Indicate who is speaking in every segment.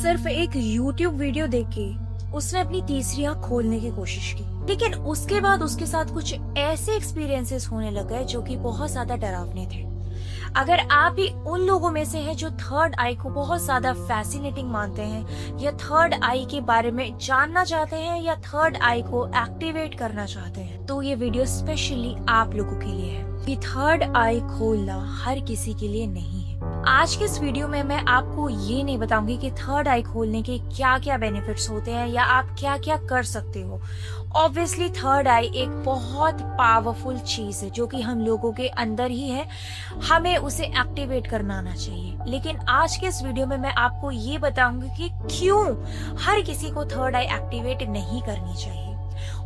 Speaker 1: सिर्फ एक YouTube video देख के उसने अपनी तीसरी आंख खोलने की कोशिश की, लेकिन उसके बाद उसके साथ कुछ ऐसे एक्सपीरियंसेस होने लगे जो कि बहुत ज्यादा डरावने थे। अगर आप भी उन लोगों में से हैं जो थर्ड आई को बहुत ज्यादा फैसिनेटिंग मानते हैं या थर्ड आई के बारे में जानना चाहते हैं या थर्ड आई को एक्टिवेट करना चाहते हैं, तो ये वीडियो स्पेशली आप लोगों के लिए है कि थर्ड आई खोलना हर किसी के लिए नहीं है। आज के इस वीडियो में मैं आपको ये नहीं बताऊंगी कि थर्ड आई खोलने के क्या क्या बेनिफिट्स होते हैं या आप क्या क्या कर सकते हो। ऑब्वियसली थर्ड आई एक बहुत पावरफुल चीज है जो कि हम लोगों के अंदर ही है, हमें उसे एक्टिवेट करना आना चाहिए। लेकिन आज के इस वीडियो में मैं आपको ये बताऊंगी कि क्यों हर किसी को थर्ड आई एक्टिवेट नहीं करनी चाहिए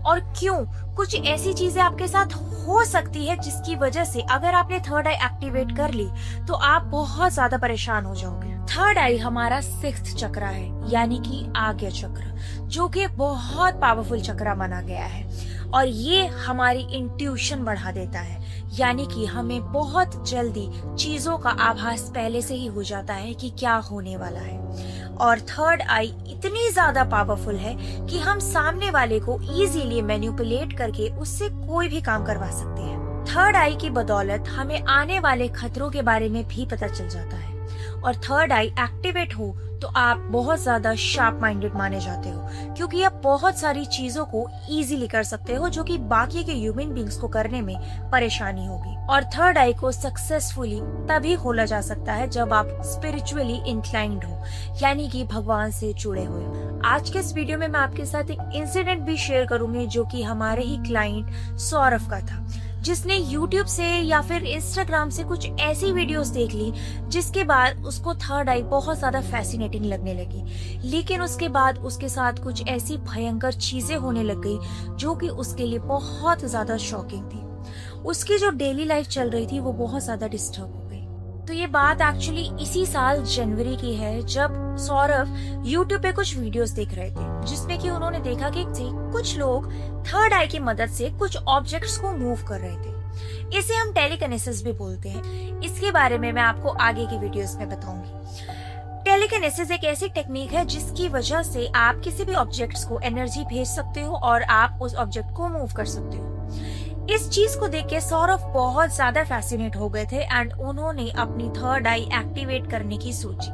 Speaker 1: और क्यों कुछ ऐसी चीजें आपके साथ हो सकती है जिसकी वजह से अगर आपने थर्ड आई एक्टिवेट कर ली तो आप बहुत ज्यादा परेशान हो जाओगे। थर्ड आई हमारा सिक्स्थ चक्र है, यानी कि आज्ञा चक्र, जो कि बहुत पावरफुल चक्र माना गया है और ये हमारी इंट्यूशन बढ़ा देता है, यानी कि हमें बहुत जल्दी चीजों का आभास पहले से ही हो जाता है कि क्या होने वाला है। और थर्ड आई इतनी ज्यादा पावरफुल है कि हम सामने वाले को इजीली मैनिपुलेट करके उससे कोई भी काम करवा सकते हैं। थर्ड आई की बदौलत हमें आने वाले खतरों के बारे में भी पता चल जाता है और थर्ड आई एक्टिवेट हो तो आप बहुत ज्यादा शार्प माइंडेड माने जाते हो, क्योंकि आप बहुत सारी चीजों को इजीली कर सकते हो जो कि बाकी के ह्यूमन बींग्स को करने में परेशानी होगी। और थर्ड आई को सक्सेसफुली तभी खोला जा सकता है जब आप स्पिरिचुअली इंक्लाइंड हो, यानी कि भगवान से जुड़े हुए। आज के इस वीडियो में मैं आपके साथ एक इंसिडेंट भी शेयर करूंगी जो कि हमारे ही क्लाइंट सौरभ का था, जिसने YouTube से या फिर Instagram से कुछ ऐसी वीडियोस देख ली जिसके बाद उसको थर्ड आई बहुत ज्यादा फैसिनेटिंग लगने लगी। लेकिन उसके बाद उसके साथ कुछ ऐसी भयंकर चीजें होने लग गई जो कि उसके लिए बहुत ज्यादा शॉकिंग थी। उसकी जो डेली लाइफ चल रही थी वो बहुत ज्यादा डिस्टर्ब हो गई। तो ये बात एक्चुअली इसी साल जनवरी की है, जब सौरभ YouTube पे कुछ वीडियोस देख रहे थे जिसमें कि उन्होंने देखा कि कुछ लोग थर्ड आई की मदद से कुछ ऑब्जेक्ट्स को मूव कर रहे थे। इसे हम टेलीकिनेसिस भी बोलते हैं। इसके बारे में मैं आपको आगे की वीडियोस में बताऊंगी। टेलीकिनेसिस एक ऐसी टेक्निक है जिसकी वजह से आप किसी भी ऑब्जेक्ट्स को एनर्जी भेज सकते हो और आप उस ऑब्जेक्ट को मूव कर सकते हो। इस चीज को देख के सौरभ बहुत ज्यादा फैसिनेट हो गए थे एंड उन्होंने अपनी थर्ड आई एक्टिवेट करने की सोची।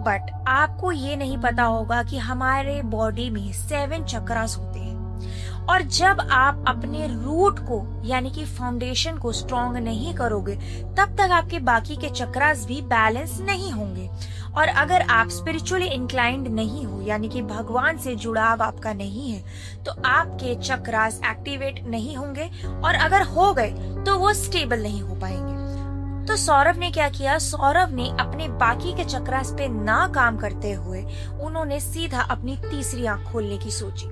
Speaker 1: बट आपको ये नहीं पता होगा कि हमारे बॉडी में 7 चक्रास होते हैं और जब आप अपने रूट को यानी कि फाउंडेशन को स्ट्रॉन्ग नहीं करोगे तब तक आपके बाकी के चक्रास भी बैलेंस नहीं होंगे। और अगर आप स्पिरिचुअली इंक्लाइंड नहीं हो, यानी कि भगवान से जुड़ाव आपका नहीं है, तो आपके चक्रास एक्टिवेट नहीं होंगे और अगर हो गए तो वो स्टेबल नहीं हो पाएंगे। तो सौरभ ने क्या किया, सौरभ ने अपने बाकी के चक्रास पे ना काम करते हुए उन्होंने सीधा अपनी तीसरी आंख खोलने की सोची।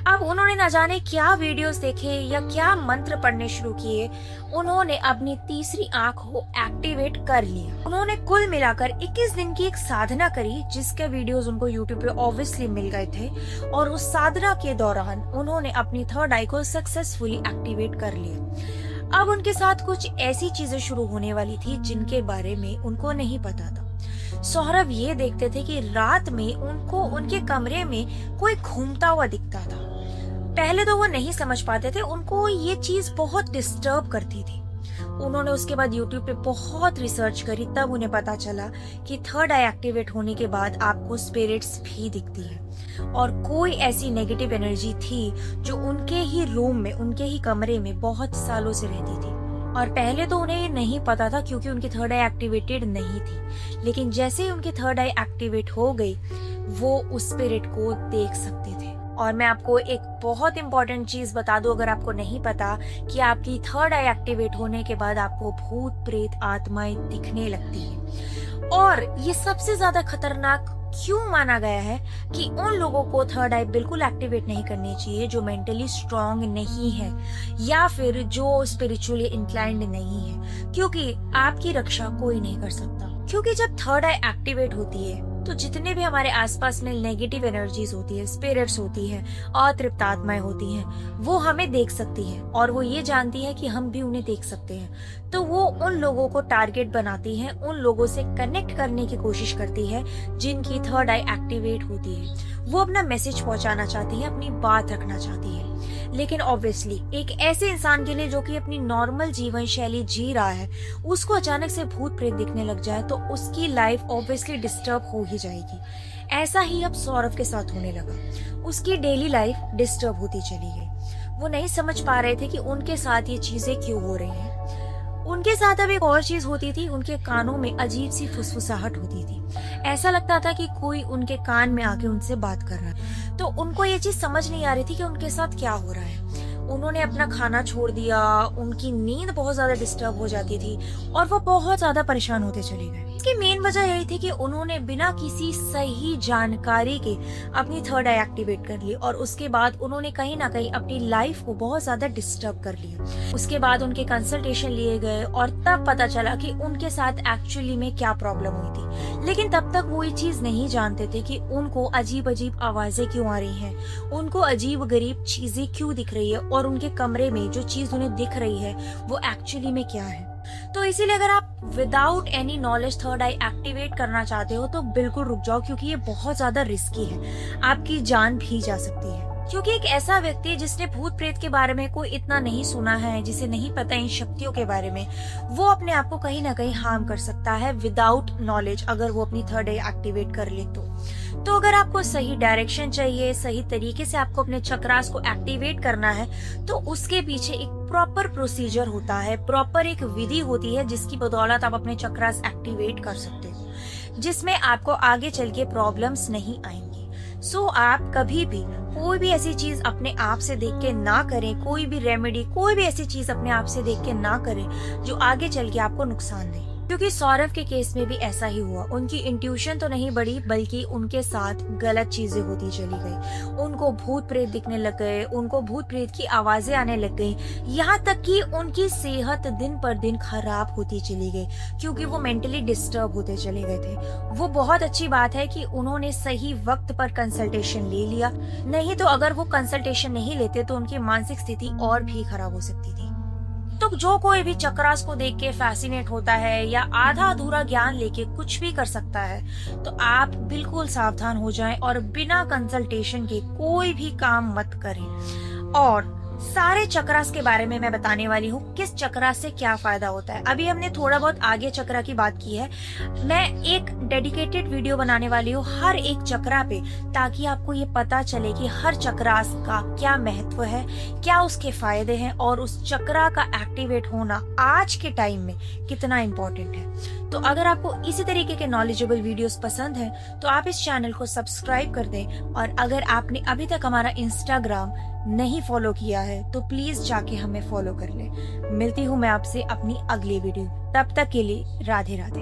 Speaker 1: अब उन्होंने न जाने क्या वीडियोस देखे या क्या मंत्र पढ़ने शुरू किए, उन्होंने अपनी तीसरी आंख को एक्टिवेट कर लिया। उन्होंने कुल मिलाकर 21 दिन की एक साधना करी जिसके वीडियोस उनको YouTube पे ऑब्वियसली मिल गए थे और उस साधना के दौरान उन्होंने अपनी थर्ड आई को सक्सेसफुली एक्टिवेट कर लिया। अब उनके साथ कुछ ऐसी चीजें शुरू होने वाली थी जिनके बारे में उनको नहीं पता था। सौरभ ये देखते थे कि रात में उनको उनके कमरे में कोई घूमता हुआ दिखता था। पहले तो वो नहीं समझ पाते थे, उनको ये चीज बहुत डिस्टर्ब करती थी। उन्होंने उसके बाद YouTube पे बहुत रिसर्च करी, तब उन्हें पता चला कि थर्ड आई एक्टिवेट होने के बाद आपको स्पिरिट्स भी दिखती है और कोई ऐसी नेगेटिव एनर्जी थी जो उनके ही रूम में, उनके ही कमरे में बहुत सालों से रहती थी। और पहले तो उन्हें ये नहीं पता था क्योंकि उनकी थर्ड आई एक्टिवेटेड नहीं थी, लेकिन जैसे ही उनकी थर्ड आई एक्टिवेट हो गई वो उस स्पिरिट को देख सकते थे। और मैं आपको एक बहुत इंपॉर्टेंट चीज बता दूं, अगर आपको नहीं पता कि आपकी थर्ड आई एक्टिवेट होने के बाद आपको भूत प्रेत आत्माएं दिखने लगती है। और ये सबसे ज्यादा खतरनाक क्यों माना गया है कि उन लोगों को थर्ड आई बिल्कुल एक्टिवेट नहीं करनी चाहिए जो मेंटली स्ट्रांग नहीं है या फिर जो स्पिरिचुअली इंक्लाइंड नहीं है, क्योंकि आपकी रक्षा कोई नहीं कर सकता। क्योंकि जब थर्ड आई एक्टिवेट होती है तो जितने भी हमारे आसपास में नेगेटिव एनर्जीज होती है, स्पिरिट्स होती है, अतृप्त आत्माएं होती हैं, वो हमें देख सकती है और वो ये जानती है कि हम भी उन्हें देख सकते हैं। तो वो उन लोगों को टारगेट बनाती है, उन लोगों से कनेक्ट करने की कोशिश करती है जिनकी थर्ड आई एक्टिवेट होती है। वो अपना मैसेज पहुंचाना चाहती है, अपनी बात रखना चाहती है। लेकिन ऑब्वियसली एक ऐसे इंसान के लिए जो कि अपनी नॉर्मल जीवन शैली जी रहा है, उसको अचानक से भूत प्रेत दिखने लग जाए तो उसकी लाइफ ऑब्वियसली डिस्टर्ब हो ही जाएगी। ऐसा ही अब सौरभ के साथ होने लगा। उसकी डेली लाइफ डिस्टर्ब होती चली गई। वो नहीं समझ पा रहे थे कि उनके साथ ये चीजें क्यों हो रही हैं। उनके साथ अब एक और चीज होती थी, उनके कानों में अजीब सी फुसफुसाहट होती थी। ऐसा लगता था कि कोई उनके कान में आके उनसे बात कर रहा है। तो उनको ये चीज समझ नहीं आ रही थी कि उनके साथ क्या हो रहा है। उन्होंने अपना खाना छोड़ दिया, उनकी नींद बहुत ज्यादा डिस्टर्ब हो जाती थी और वो बहुत ज्यादा परेशान होते चले गए। इसकी मेन वजह यही थी कि उन्होंने बिना किसी सही जानकारी के अपनी थर्ड आई एक्टिवेट कर ली और उसके बाद उन्होंने कहीं ना कहीं अपनी लाइफ को बहुत ज्यादा डिस्टर्ब कर लिया। उसके बाद उनके कंसल्टेशन लिए गए और तब पता चला कि उनके साथ एक्चुअली में क्या प्रॉब्लम हुई थी। लेकिन तब तक वो ये चीज नहीं जानते थे कि उनको अजीब अजीब आवाजें क्यों आ रही हैं, उनको अजीब गरीब चीजें क्यों दिख रही है और उनके कमरे में जो चीज उन्हें दिख रही है वो एक्चुअली में क्या है। तो इसीलिए अगर आप विदाउट एनी नॉलेज थर्ड आई एक्टिवेट करना चाहते हो तो बिल्कुल रुक जाओ, क्योंकि ये बहुत ज्यादा रिस्की है। आपकी जान भी जा सकती है, क्योंकि एक ऐसा व्यक्ति जिसने भूत प्रेत के बारे में कोई इतना नहीं सुना है, जिसे नहीं पता इन शक्तियों के बारे में, वो अपने आप को कहीं ना कहीं हार्म कर सकता है विदाउट नॉलेज, अगर वो अपनी थर्ड आई एक्टिवेट कर ले तो अगर आपको सही डायरेक्शन चाहिए, सही तरीके से आपको अपने चक्रास को एक्टिवेट करना है, तो उसके पीछे एक प्रॉपर प्रोसीजर होता है, प्रॉपर एक विधि होती है जिसकी बदौलत आप अपने चक्रास एक्टिवेट कर सकते हो, जिसमें आपको आगे चल के प्रॉब्लम्स नहीं आएंगी। सो आप कभी भी कोई भी ऐसी चीज अपने आप से देख के ना करें, कोई भी रेमेडी, कोई भी ऐसी चीज अपने आप से देख के ना करें जो आगे चल के आपको नुकसान दे। क्योंकि सौरभ के केस में भी ऐसा ही हुआ। उनकी इंट्यूशन तो नहीं बढ़ी, बल्कि उनके साथ गलत चीजें होती चली गई। उनको भूत प्रेत दिखने लग गए, उनको भूत प्रेत की आवाजें आने लग गई, यहाँ तक कि उनकी सेहत दिन पर दिन खराब होती चली गई, क्योंकि वो मेंटली डिस्टर्ब होते चले गए थे। वो बहुत अच्छी बात है कि उन्होंने सही वक्त पर कंसल्टेशन ले लिया, नहीं तो अगर वो कंसल्टेशन नहीं लेते तो उनकी मानसिक स्थिति और भी खराब हो सकती थी। तो जो कोई भी चक्रास को देख के फैसिनेट होता है या आधा अधूरा ज्ञान लेके कुछ भी कर सकता है, तो आप बिल्कुल सावधान हो जाएं और बिना कंसल्टेशन के कोई भी काम मत करें। और सारे चक्रास के बारे में मैं बताने वाली हूँ, किस चक्रास से क्या फायदा होता है। अभी हमने थोड़ा बहुत आगे चक्रा की बात की है, मैं एक डेडिकेटेड वीडियो बनाने वाली हूँ हर एक चक्रा पे, ताकि आपको ये पता चले कि हर चक्रास का क्या महत्व है, क्या उसके फायदे हैं और उस चक्रा का एक्टिवेट होना आज के टाइम में कितना इम्पोर्टेंट है। तो अगर आपको इसी तरीके के नॉलेजेबल वीडियोस पसंद हैं, तो आप इस चैनल को सब्सक्राइब कर दें। और अगर आपने अभी तक हमारा इंस्टाग्राम नहीं फॉलो किया है तो प्लीज जाके हमें फॉलो कर ले। मिलती हूँ मैं आपसे अपनी अगली वीडियो, तब तक के लिए राधे राधे।